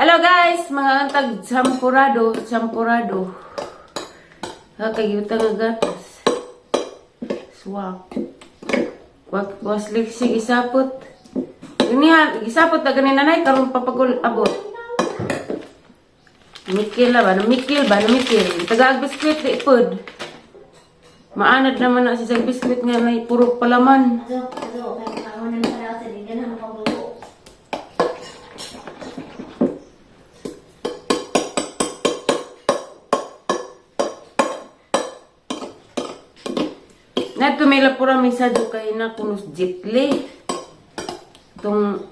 Hello guys, mga antag champurado. Kayuta nga gatas. Swak. Waslik si gisapot. Inihan, gisapot na ganina nay karon papagul abot. Mikil ba? Mikil. Tagaag biskwit di ipod. Maanad naman na si biskwit nga nay puro palaman. Natumila pura misa do kay na kunos jeepli. Itong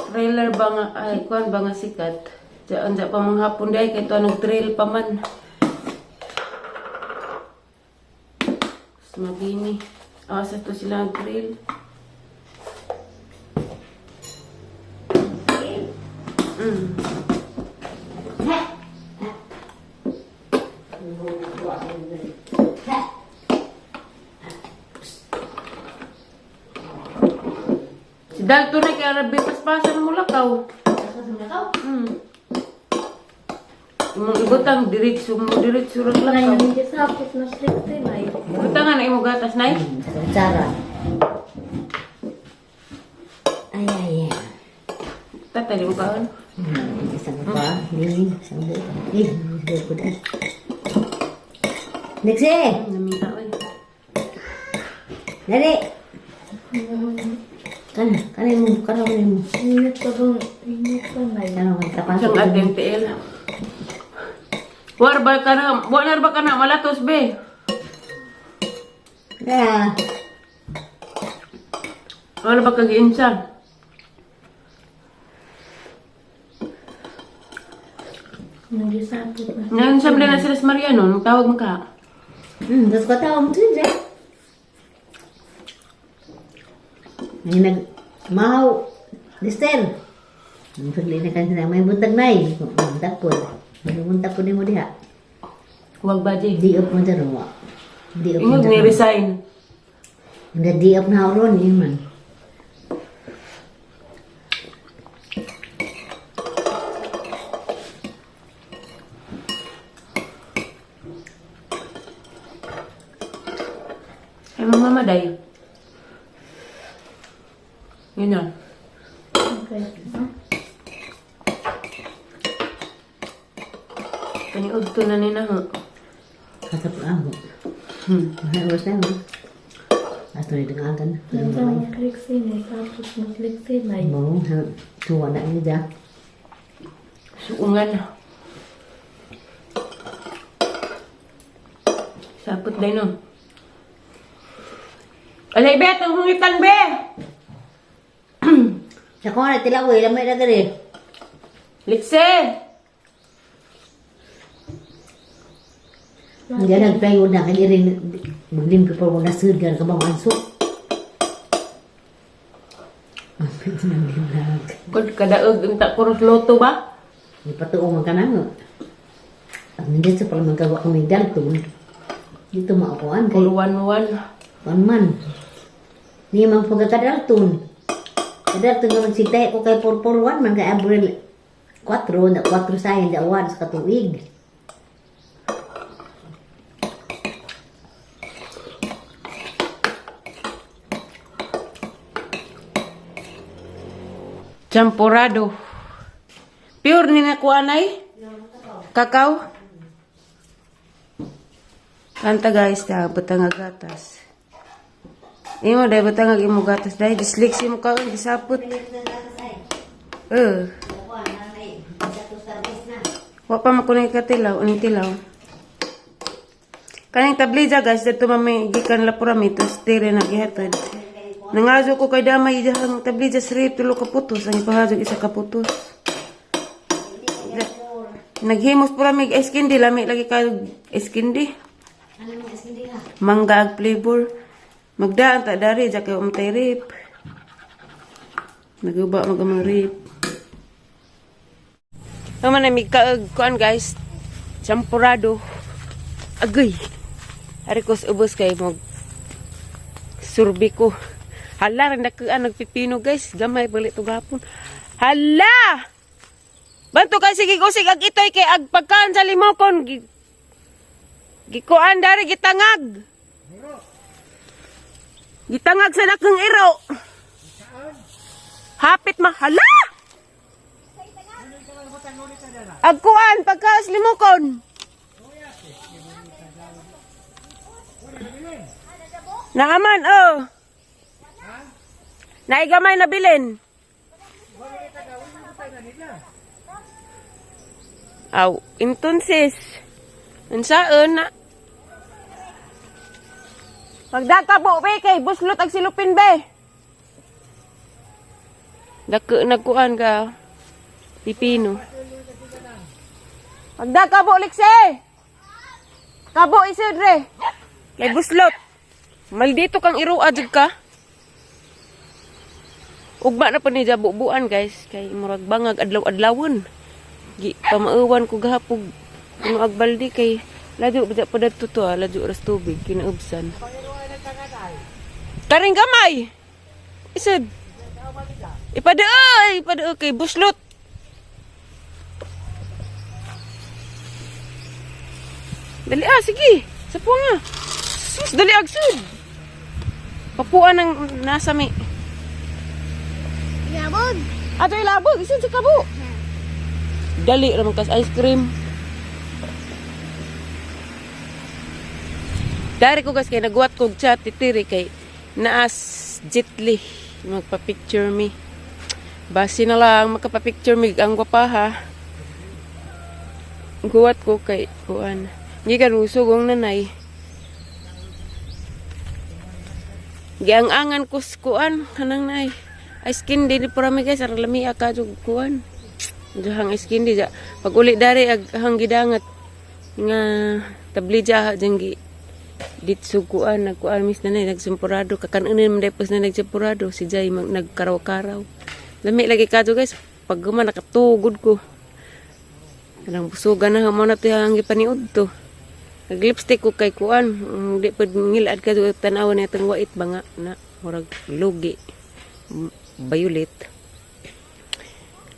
trailer ba nga, ay kuan ba nga sikat. Diyan pa mga hapon day kay to nag-trail pa man. Magini. Asa to sila nag-trail. Si Dalton na kaya rabi paspasan mo lakaw. Imong ibutang diretso lang lakaw. Butangan na imo gatas nay. Cara. Ay. Tatali mo kaon. Isang pa. Isang ko dahil. Niksi! Namita oy. Dali! Kanin mo. Init pa na yun. Isang ating TL. Buwanar ba ka na malatos be? Kaya, Wala ba kag-insa? Nagisapot na. Ngayon sabi na sila sa Mariano, magtawag mo ka. tapos ko tao mo dyan dyan. May nag-mahaw. Lister. Pagli na kanina, may buntag na eh. Buntag po. May buntag po din mo diha. Huwag ba, Jay? Di-up mo dyan mo. Di-up mo Ingog dyan. ni-resign. Hindi di-up na ako ron, yun man. Ay, mamamaday. Yun na. Okay. Kaniugto na ni na ho. Katap ako. Mahawas na ako. Ato rin ang agan. Nasa mag-click sin eh. Tapos mag-click sin na yun. Mau, tuwa na niya dyan. Suungan. Sapot day no. Alay, Bet! Ang hungitan, Be! Sa ko na tilawoy, lamay na gari. Likse! Hindi nagplayo na kanya rin. Maglim ka pa mo na sud ka bang anso. Ang pwede nang limlag. Kod kadaog ang takuros loto ba? Di patuong ka na nga. Ang hindi sa pala magawa kami dalton. Dito maakuan kay Puluwan-wan. man. Ni mang pagkakadalton. Kadalton nga magsitay ko kay 441 man kay Abril 4 na 4 sayan da awan sa katuig. Champurado. Pure ni nakuha nay? Kakao? Kanta guys, butang gatas. Imo dahil butang imo gatas dahil disliksi mo ka, disapot. Wa pa makunay ka tilaw, uning tilaw. Kaning tablija guys, dito mamigikan lapurami, tapos tire na gihatod. Nangazo ko kay damay dihang tablija srip, tulo kaputos, ang ipahazog isa kaputos. Naghimos purami eskindi, lami lagi ka eskindi. Mangga ag flavor. Magdaan ta dari ja kay umtay rip. Naguba magamang rip. Naman na mig kaag kuan guys. Champurado. Agoy. Ari ko ubos kay mo surbi ko. Hala, nagpipino guys. Gamay balik to gapon. Hala! Banto kay sige kusig ag itoy kay ag pagkaan sa limokon. Gikuan dari gitangag. Gitangag sa dakong iro. Hapit mahala. Ag kuan pagkaas limokon. Naaman oh. Naigamay na bilin. Aw, entonces, unsaon na? Magdakabo be kay buslot ag silupin be. Dako nagkuan ka. Pipino. Magdakabo likse. Kabo isud re. Kay buslot. Maldito kang iruwa jud ka. Ugma na pa ni jabubuan guys kay murag bangag adlaw-adlawon. Gi pamauwan ko gahapog kuno agbaldi kay lajo pa dadto to lajo ras tubig kinaubsan. Karing gamay. Isod. Ipadaan kay buslot. Dali sige. Sapo nga. Sus, dali agsud. Papuan ng nasa mi. Labog. Ato ilabog, isin sa kabo. Dali ramang kas ice cream. Dari ko guys kay nagwat kog chat titiri kay naas jitli magpa-picture me. Basi na lang makapa-picture me ang gwapaha. Guwat ko kay kuan. Gikan usog ang nanay. Giang-angan ko kuan kanang nay. Ice candy di para mi guys ara lami ka jud kuan. Jahang ice candy ja. Pag uli dari ag hang gidangat nga tablija jenggi ditso kuan nagkuan mis na nagsumpurado kakanunin man depos na nagsumpurado si Jay nagkaraw-karaw. Lami lagi ka jud guys pag guman nakatugod ko. Kanang busugan na mo na to ang gipaniud to. Nag-lipstick ko kay kuan, di pud ngilad ka tan-awon itong wait banga na murag lugi. Violet.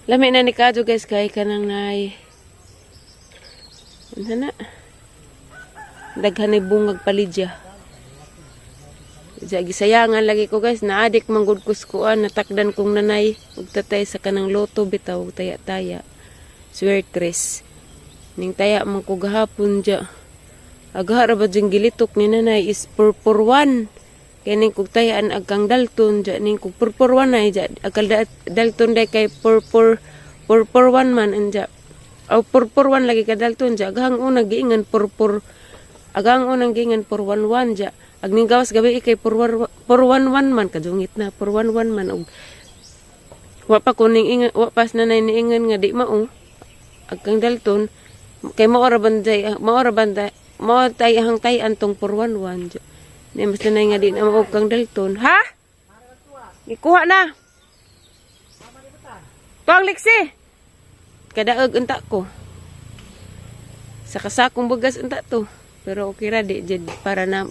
Lami na ni kadyo guys kay kanang nay. Ano na? Daghan ni bungag palidya. Sa gisayangan lagi ko guys, naadik manggod ko kuan natakdan kong nanay ug tatay sa kanang loto bitaw taya-taya. Swertres. Ning taya man ko gahapon dya. Agara ba ding gilitok ni nanay is purpurwan. Kaya ning kog tayaan agkang dalton dya ning kog purpurwan ay dya. Agkal dalton day kay purpurwan man anja. Aw purpurwan lagi ka dalton dya. Agang unang giingan agang unang giingan purwanwan dya. Agning gawas gabi kay purwanwan man kadungit na purwanwan man og wa pa kuning ingan wa pas nanay ni ingan nga di mao. Agkang dalton kay maora banday mo tay hang tay antong purwanwan. Ni mas nanay nga di na mao kang dalton. Ha? Ikuha na. Tuang liksi. Kadaog unta ko. Sa kasakong bugas unta to. Pero okay ra di jud para na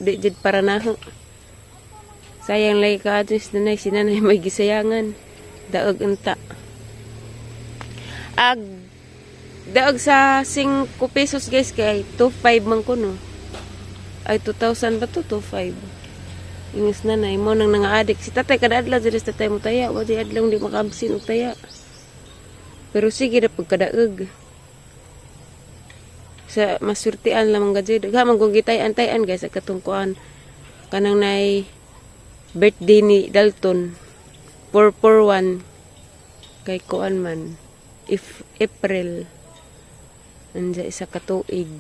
ho. Sayang lay ka atis nanay si nanay may gisayangan. Daog unta. Daog sa 5 pesos guys kay 2.5 man ko no. Ay 2,000 ba to? 2.5. Ingis nanay mo nang nangaadik. Si tatay kada adlaw diri sa tatay mo taya. Wa di adlaw di makabsin og taya. Pero sige na pagkadaog. Sa masurtian lamang gajud. Gamang kung gitay-antayan guys sa katungkuan. Kanang nay birthday ni Dalton. 441 kay kuan man. If April anja isa ka tuig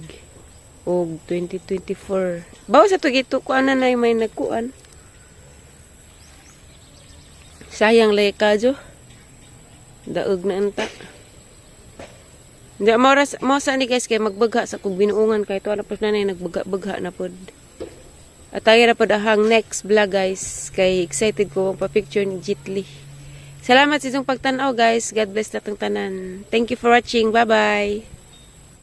og 2024. Bawa sa tuig ito kuan na may nagkuan. Sayang lay kadyo. Daog na anta. Hindi mo sa ni guys kay magbagha sa kung binuungan kay to tapos na nagbagha na pod. At tayo na pod ahang next vlog guys kay excited ko pa picture ni Jitli. Salamat sa inyong pagtanaw guys. God bless natong tanan. Thank you for watching. Bye bye.